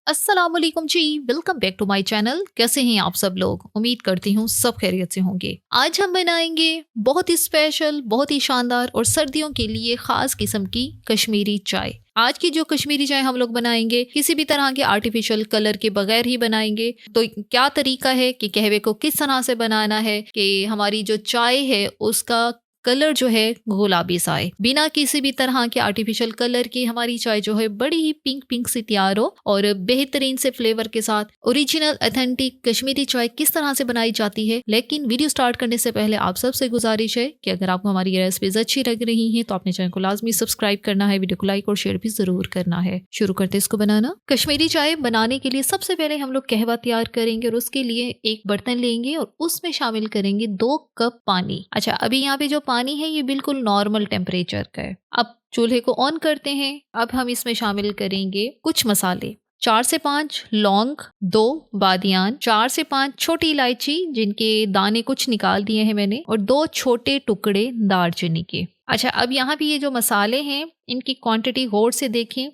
अस्सलामुअलैकुम जी। Welcome back to my channel. कैसे हैं आप सब लोग? उम्मीद करती हूँ सब खैरियत से होंगे। आज हम बनाएंगे बहुत ही स्पेशल, बहुत ही शानदार और सर्दियों के लिए खास किस्म की कश्मीरी चाय। आज की जो कश्मीरी चाय हम लोग बनाएंगे किसी भी तरह के आर्टिफिशियल कलर के बगैर ही बनाएंगे। तो क्या तरीका है कि कहवे को किस तरह से बनाना है कि हमारी जो चाय है उसका कलर जो है गुलाबी सा आए, बिना किसी भी तरह के आर्टिफिशियल कलर की हमारी चाय जो है बड़ी ही पिंक पिंक सी तैयार हो और बेहतरीन से फ्लेवर के साथ ओरिजिनल ऑथेंटिक कश्मीरी चाय किस तरह से बनाई जाती है। लेकिन वीडियो स्टार्ट करने से पहले आप सबसे गुजारिश है कि अगर आपको हमारी रेसिपीज अच्छी लग रही हैं तो अपने चैनल को लाजमी सब्सक्राइब करना है, वीडियो को लाइक और शेयर भी जरूर करना है। शुरू करते इसको बनाना। कश्मीरी चाय बनाने के लिए सबसे पहले हम लोग कहवा तैयार करेंगे और उसके लिए एक बर्तन लेंगे और उसमें शामिल करेंगे 2 कप पानी। अच्छा, अभी यहाँ पे जो पानी है ये बिल्कुल नॉर्मल टेम्परेचर का है। अब चूल्हे को ऑन करते हैं। अब हम इसमें शामिल करेंगे कुछ मसाले। 4 से 5 लौंग, 2 बादियान, 4 से 5 छोटी इलायची जिनके दाने कुछ निकाल दिए हैं मैंने, और 2 छोटे टुकड़े दालचीनी के। अच्छा, अब यहाँ पे ये जो मसाले हैं इनकी क्वांटिटी गौर से देखें,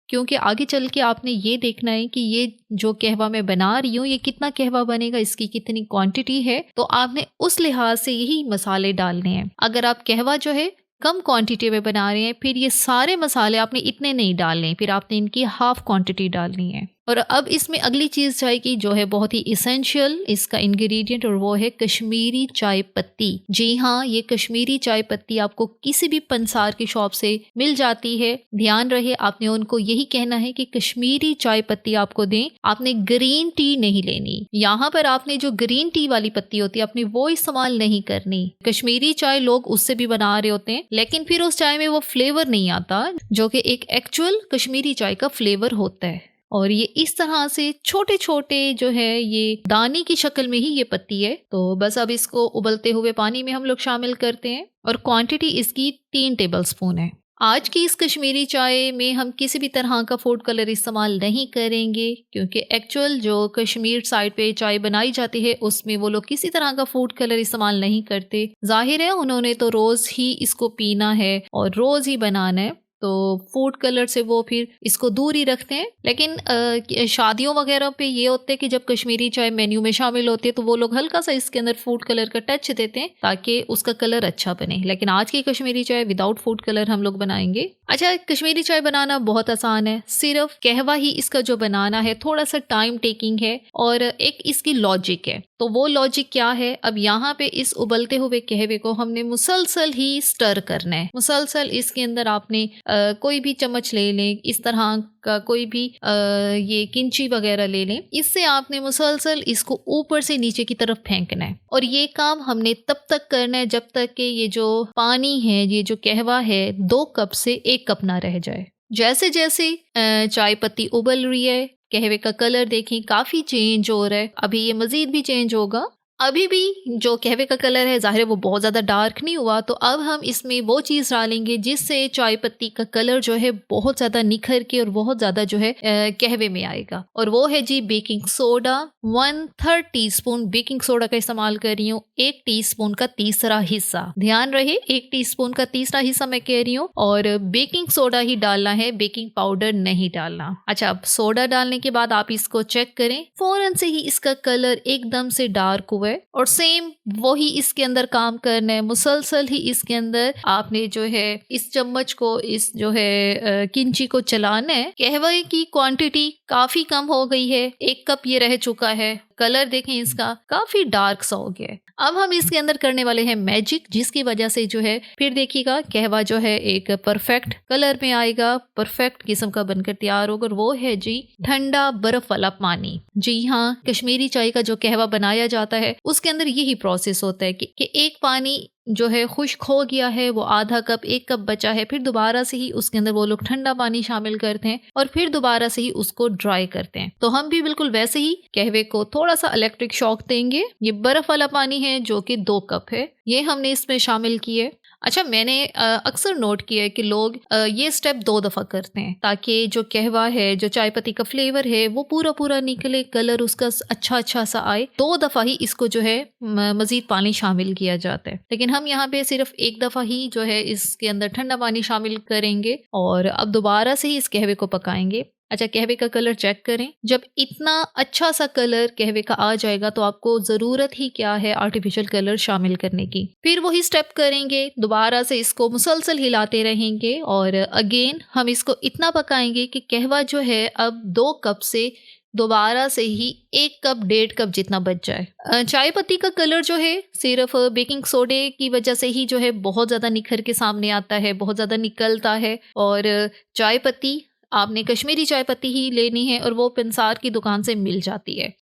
क्योंकि आगे चल के आपने ये देखना है कि ये जो कहवा मैं बना रही हूँ ये कितना कहवा बनेगा, इसकी कितनी क्वांटिटी है। तो आपने उस लिहाज से यही मसाले डालने हैं। अगर आप कहवा जो है कम क्वांटिटी में बना रहे हैं फिर ये सारे मसाले आपने इतने नहीं डालने, फिर आपने इनकी हाफ क्वांटिटी डालनी है। और अब इसमें अगली चीज जाएगी जो है बहुत ही इसेंशियल इसका इंग्रेडिएंट, और वो है कश्मीरी चाय पत्ती। जी हाँ, ये कश्मीरी चाय पत्ती आपको किसी भी पंसार की शॉप से मिल जाती है। ध्यान रहे आपने उनको यही कहना है कि कश्मीरी चाय पत्ती आपको दें, आपने ग्रीन टी नहीं लेनी। यहाँ पर आपने जो ग्रीन टी वाली पत्ती होती है आपने वो इस्तेमाल नहीं करनी। कश्मीरी चाय लोग उससे भी बना रहे होते हैं लेकिन फिर उस चाय में वो फ्लेवर नहीं आता जो कि एक एक्चुअल कश्मीरी चाय का फ्लेवर होता है। और ये इस तरह से छोटे छोटे जो है ये दाने की शक्ल में ही ये पत्ती है। तो बस अब इसको उबलते हुए पानी में हम लोग शामिल करते हैं और क्वांटिटी इसकी 3 टेबलस्पून है। आज की इस कश्मीरी चाय में हम किसी भी तरह का फूड कलर इस्तेमाल नहीं करेंगे क्योंकि एक्चुअल जो कश्मीर साइड पे चाय बनाई जाती है उसमें वो लोग किसी तरह का फूड कलर इस्तेमाल नहीं करते। जाहिर है उन्होंने तो रोज ही इसको पीना है और रोज ही बनाना है, तो फूड कलर से वो फिर इसको दूर ही रखते हैं। लेकिन शादियों वगैरह पे ये होते हैं कि जब कश्मीरी चाय मेन्यू में शामिल होती है तो वो लोग हल्का सा इसके अंदर फूड कलर का टच देते हैं ताकि उसका कलर अच्छा बने। लेकिन आज की कश्मीरी चाय विदाउट फूड कलर हम लोग बनाएंगे। अच्छा, कश्मीरी चाय बनाना बहुत आसान है, सिर्फ कहवा ही इसका जो बनाना है थोड़ा सा टाइम टेकिंग है और एक इसकी लॉजिक है। तो वो लॉजिक क्या है, अब यहाँ पे इस उबलते हुए कहवे को हमने मुसलसल ही स्टर करना है। मुसलसल इसके अंदर आपने कोई भी चम्मच ले लें, इस तरह का कोई भी ये किंची वगैरह ले लें, इससे आपने मुसलसल इसको ऊपर से नीचे की तरफ फेंकना है। और ये काम हमने तब तक करना है जब तक कि ये जो पानी है, ये जो कहवा है 2 कप से 1 कप ना रह जाए। जैसे जैसे चाय पत्ती उबल रही है कहवे का कलर देखें काफी चेंज हो रहा है, अभी ये मजीद भी चेंज होगा। अभी भी जो कहवे का कलर है जाहिर है वो बहुत ज़्यादा डार्क नहीं हुआ, तो अब हम इसमें वो चीज़ डालेंगे जिससे चाय पत्ती का कलर जो है बहुत ज़्यादा निखर के और बहुत ज़्यादा जो है कहवे में आएगा। और वो है जी baking soda. 1/3 teaspoon baking soda का इस्तेमाल कर रही हूँ, 1 टीस्पून का तीसरा हिस्सा। ध्यान रहे 1 टीस्पून का तीसरा हिस्सा मैं कह रही हूँ, और बेकिंग सोडा ही डालना है, बेकिंग पाउडर नहीं डालना। अच्छा, अब सोडा डालने के बाद आप इसको चेक करें, फौरन से ही इसका कलर एकदम से डार्क हुआ है और सेम वही इसके अंदर काम करना है। मुसलसल ही इसके अंदर आपने जो है इस चम्मच को, इस जो है किंची को चलाना है। कहवे की क्वांटिटी काफी कम हो गई है, 1 कप ये रह चुका है। कलर देखें इसका काफी डार्क सा हो गया है। अब हम इसके अंदर करने वाले हैं मैजिक, जिसकी वजह से जो है फिर देखिएगा कहवा जो है एक परफेक्ट कलर में आएगा, परफेक्ट किस्म का बनकर तैयार होगा। और वो है जी ठंडा बर्फ वाला पानी। जी हाँ, कश्मीरी चाय का जो कहवा बनाया जाता है उसके अंदर यही प्रोसेस होता है कि एक पानी जो है खुश्क हो गया है, वो आधा कप 1 कप बचा है, फिर दोबारा से ही उसके अंदर वो लोग ठंडा पानी शामिल करते हैं और फिर दोबारा से ही उसको ड्राई करते हैं। तो हम भी बिल्कुल वैसे ही कहवे को थोड़ा सा इलेक्ट्रिक शॉक देंगे। ये बर्फ वाला पानी है जो कि 2 कप है, ये हमने इसमें शामिल किए। अच्छा, मैंने अक्सर नोट किया है कि लोग ये स्टेप 2 दफ़ा करते हैं ताकि जो कहवा है, जो चाय पत्ती का फ्लेवर है वो पूरा पूरा निकले, कलर उसका अच्छा सा आए। 2 दफ़ा ही इसको जो है मज़ीद पानी शामिल किया जाता है, लेकिन हम यहाँ पे सिर्फ 1 दफ़ा ही जो है इसके अंदर ठंडा पानी शामिल करेंगे और अब दोबारा से ही इस कहवे को पकाएंगे। अच्छा, कहवे का कलर चेक करें। जब इतना अच्छा सा कलर कहवे का आ जाएगा तो आपको ज़रूरत ही क्या है आर्टिफिशियल कलर शामिल करने की। फिर वही स्टेप करेंगे, दोबारा से इसको मुसलसल हिलाते रहेंगे और अगेन हम इसको इतना पकाएंगे कि कहवा जो है अब 2 कप से दोबारा से ही 1 कप 1.5 कप जितना बच जाए। चाय पत्ती का कलर जो है सिर्फ बेकिंग सोडे की वजह से ही जो है बहुत ज़्यादा निखर के सामने आता है, बहुत ज़्यादा निकलता है। और चाय पत्ती आपने कश्मीरी चाय पत्ती ही लेनी है और वो पंसार की दुकान से मिल जाती है।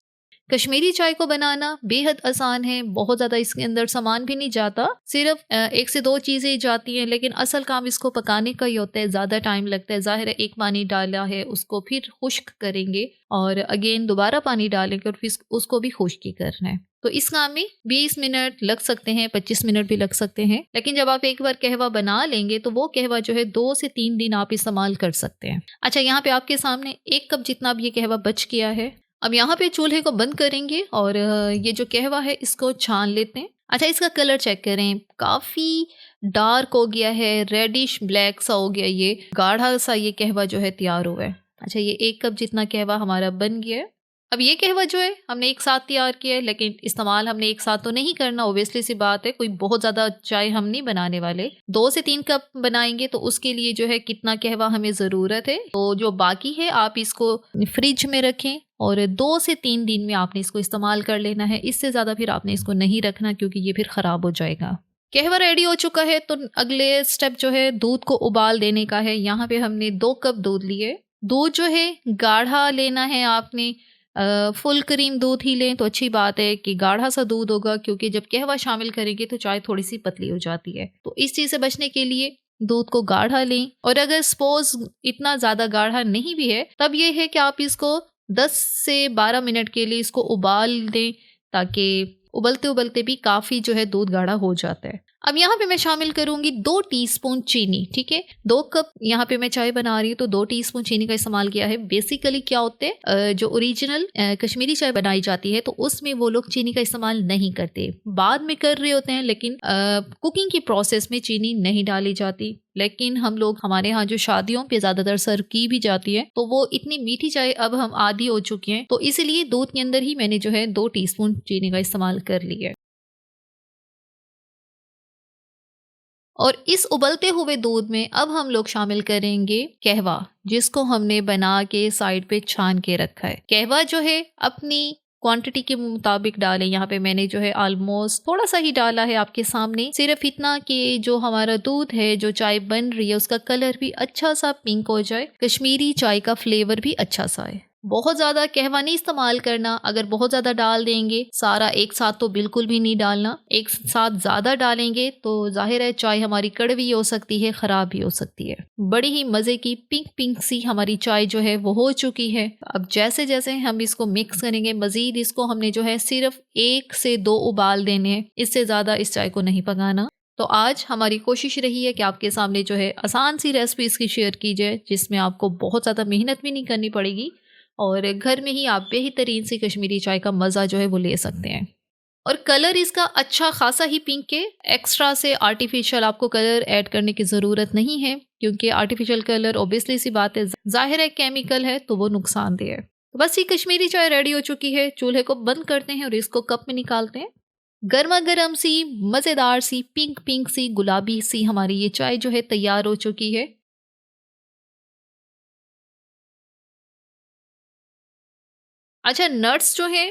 कश्मीरी चाय को बनाना बेहद आसान है, बहुत ज़्यादा इसके अंदर सामान भी नहीं जाता, सिर्फ 1 से 2 चीज़ें ही जाती हैं, लेकिन असल काम इसको पकाने का ही होता है, ज़्यादा टाइम लगता है। ज़ाहिर है एक पानी डाला है, उसको फिर खुश्क करेंगे और अगेन दोबारा पानी डालेंगे और फिर उसको भी खुश्क ही करना है। तो इस काम में 20 मिनट लग सकते हैं, 25 मिनट भी लग सकते हैं, लेकिन जब आप एक बार कहवा बना लेंगे तो वो कहवा जो है 2 से 3 दिन आप इस्तेमाल कर सकते हैं। अच्छा, यहाँ पे आपके सामने 1 कप जितना अब ये कहवा बच गया है। अब यहाँ पे चूल्हे को बंद करेंगे और ये जो कहवा है इसको छान लेते हैं। अच्छा, इसका कलर चेक करें, काफ़ी डार्क हो गया है, रेडिश ब्लैक सा हो गया, ये गाढ़ा सा ये कहवा जो है तैयार हुआ है। अच्छा, ये 1 कप जितना कहवा हमारा बन गया है। अब ये कहवा जो है हमने एक साथ तैयार किया है, लेकिन इस्तेमाल हमने एक साथ तो नहीं करना, ओबियसली सी बात है, कोई बहुत ज़्यादा चाय हम नहीं बनाने वाले। 2 से 3 कप बनाएंगे तो उसके लिए जो है कितना कहवा हमें ज़रूरत है, तो जो बाकी है आप इसको फ्रिज में रखें और 2 से 3 दिन में आपने इसको इस्तेमाल कर लेना है। इससे ज़्यादा फिर आपने इसको नहीं रखना क्योंकि ये फिर ख़राब हो जाएगा। कहवा रेडी हो चुका है तो अगले स्टेप जो है दूध को उबाल देने का है। यहाँ पे हमने 2 कप दूध लिए। दूध जो है गाढ़ा लेना है आपने, फुल क्रीम दूध ही लें तो अच्छी बात है कि गाढ़ा सा दूध होगा, क्योंकि जब कहवा शामिल करेंगे तो चाय थोड़ी सी पतली हो जाती है। तो इस चीज़ से बचने के लिए दूध को गाढ़ा लें, और अगर सपोज इतना ज़्यादा गाढ़ा नहीं भी है तब ये है कि आप इसको 10 से 12 मिनट के लिए इसको उबाल दें, ताकि उबलते उबलते भी काफ़ी जो है दूध गाढ़ा हो जाता है। अब यहाँ पे मैं शामिल करूंगी 2 टीस्पून चीनी। ठीक है, 2 कप यहाँ पे मैं चाय बना रही हूँ तो 2 टीस्पून चीनी का इस्तेमाल किया है। बेसिकली क्या होते हैं, जो ओरिजिनल कश्मीरी चाय बनाई जाती है तो उसमें वो लोग चीनी का इस्तेमाल नहीं करते, बाद में कर रहे होते हैं, लेकिन कुकिंग की प्रोसेस में चीनी नहीं डाली जाती। लेकिन हम लोग, हमारे यहाँ जो शादियों पे ज़्यादातर सर्व की भी जाती है, तो वो इतनी मीठी चाय अब हम आदी हो चुके हैं, तो इसलिए दूध के अंदर ही मैंने जो है 2 टीस्पून चीनी का इस्तेमाल कर लिया है। और इस उबलते हुए दूध में अब हम लोग शामिल करेंगे कहवा, जिसको हमने बना के साइड पे छान के रखा है। कहवा जो है अपनी क्वांटिटी के मुताबिक डालें। यहाँ पे मैंने जो है ऑलमोस्ट थोड़ा सा ही डाला है आपके सामने, सिर्फ इतना कि जो हमारा दूध है, जो चाय बन रही है, उसका कलर भी अच्छा सा पिंक हो जाए, कश्मीरी चाय का फ्लेवर भी अच्छा सा है। बहुत ज़्यादा कहवा नहीं इस्तेमाल करना, अगर बहुत ज़्यादा डाल देंगे सारा एक साथ तो बिल्कुल भी नहीं डालना, एक साथ ज़्यादा डालेंगे तो जाहिर है चाय हमारी कड़वी हो सकती है, ख़राब भी हो सकती है। बड़ी ही मज़े की पिंक पिंक सी हमारी चाय जो है वो हो चुकी है। अब जैसे जैसे हम इसको मिक्स करेंगे, मज़ीद इसको हमने जो है सिर्फ 1 से 2 उबाल देने हैं, इससे ज़्यादा इस चाय को नहीं पकाना। तो आज हमारी कोशिश रही है कि आपके सामने जो है आसान सी रेसिपी इसकी शेयर की जाए, जिसमें आपको बहुत ज़्यादा मेहनत भी नहीं करनी पड़ेगी और घर में ही आप बेहतरीन सी कश्मीरी चाय का मज़ा जो है वो ले सकते हैं। और कलर इसका अच्छा खासा ही पिंक है, एक्स्ट्रा से आर्टिफिशियल आपको कलर ऐड करने की ज़रूरत नहीं है, क्योंकि आर्टिफिशियल कलर ओबियसली सी बात है, जाहिर है केमिकल है तो वो नुकसानदेह है। तो बस ये कश्मीरी चाय रेडी हो चुकी है, चूल्हे को बंद करते हैं और इसको कप में निकालते हैं। गर्मा गर्म सी मज़ेदार सी पिंक पिंक सी गुलाबी सी हमारी ये चाय जो है तैयार हो चुकी है। अच्छा, नट्स जो है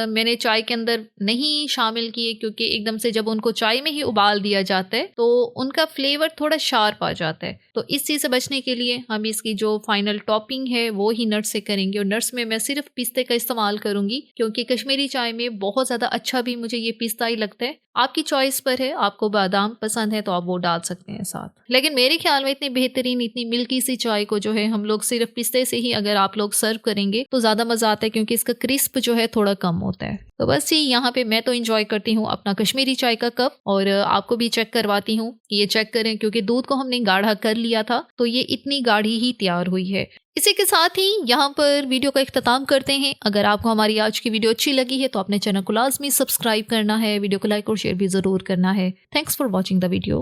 मैंने चाय के अंदर नहीं शामिल किए, क्योंकि एकदम से जब उनको चाय में ही उबाल दिया जाता है तो उनका फ्लेवर थोड़ा शार्प आ जाता है। तो इस चीज़ से बचने के लिए हम इसकी जो फाइनल टॉपिंग है वो ही नट्स से करेंगे, और नट्स में मैं सिर्फ पिस्ते का इस्तेमाल करूंगी, क्योंकि कश्मीरी चाय में बहुत ज़्यादा अच्छा भी मुझे ये पिस्ता ही लगता है। आपकी चॉइस पर है, आपको बादाम पसंद है तो आप वो डाल सकते हैं साथ, लेकिन मेरे ख्याल में इतनी बेहतरीन, इतनी मिल्की सी चाय को जो है हम लोग सिर्फ पिस्ते से ही अगर आप लोग सर्व करेंगे तो ज़्यादा मज़ा आता है, क्योंकि इसका क्रिस्प जो है थोड़ा कम होता है। तो बस ये यहाँ पे मैं तो इंजॉय करती हूँ अपना कश्मीरी चाय का कप, और आपको भी चेक करवाती हूँ। ये चेक करें, क्योंकि दूध को हमने गाढ़ा कर लिया था तो ये इतनी गाढ़ी ही तैयार हुई है। इसी के साथ ही यहाँ पर वीडियो का इख्तिताम करते हैं। अगर आपको हमारी आज की वीडियो अच्छी लगी है तो अपने चैनल को लाजमी सब्सक्राइब करना है, वीडियो को लाइक और शेयर भी ज़रूर करना है। Thanks for watching the video.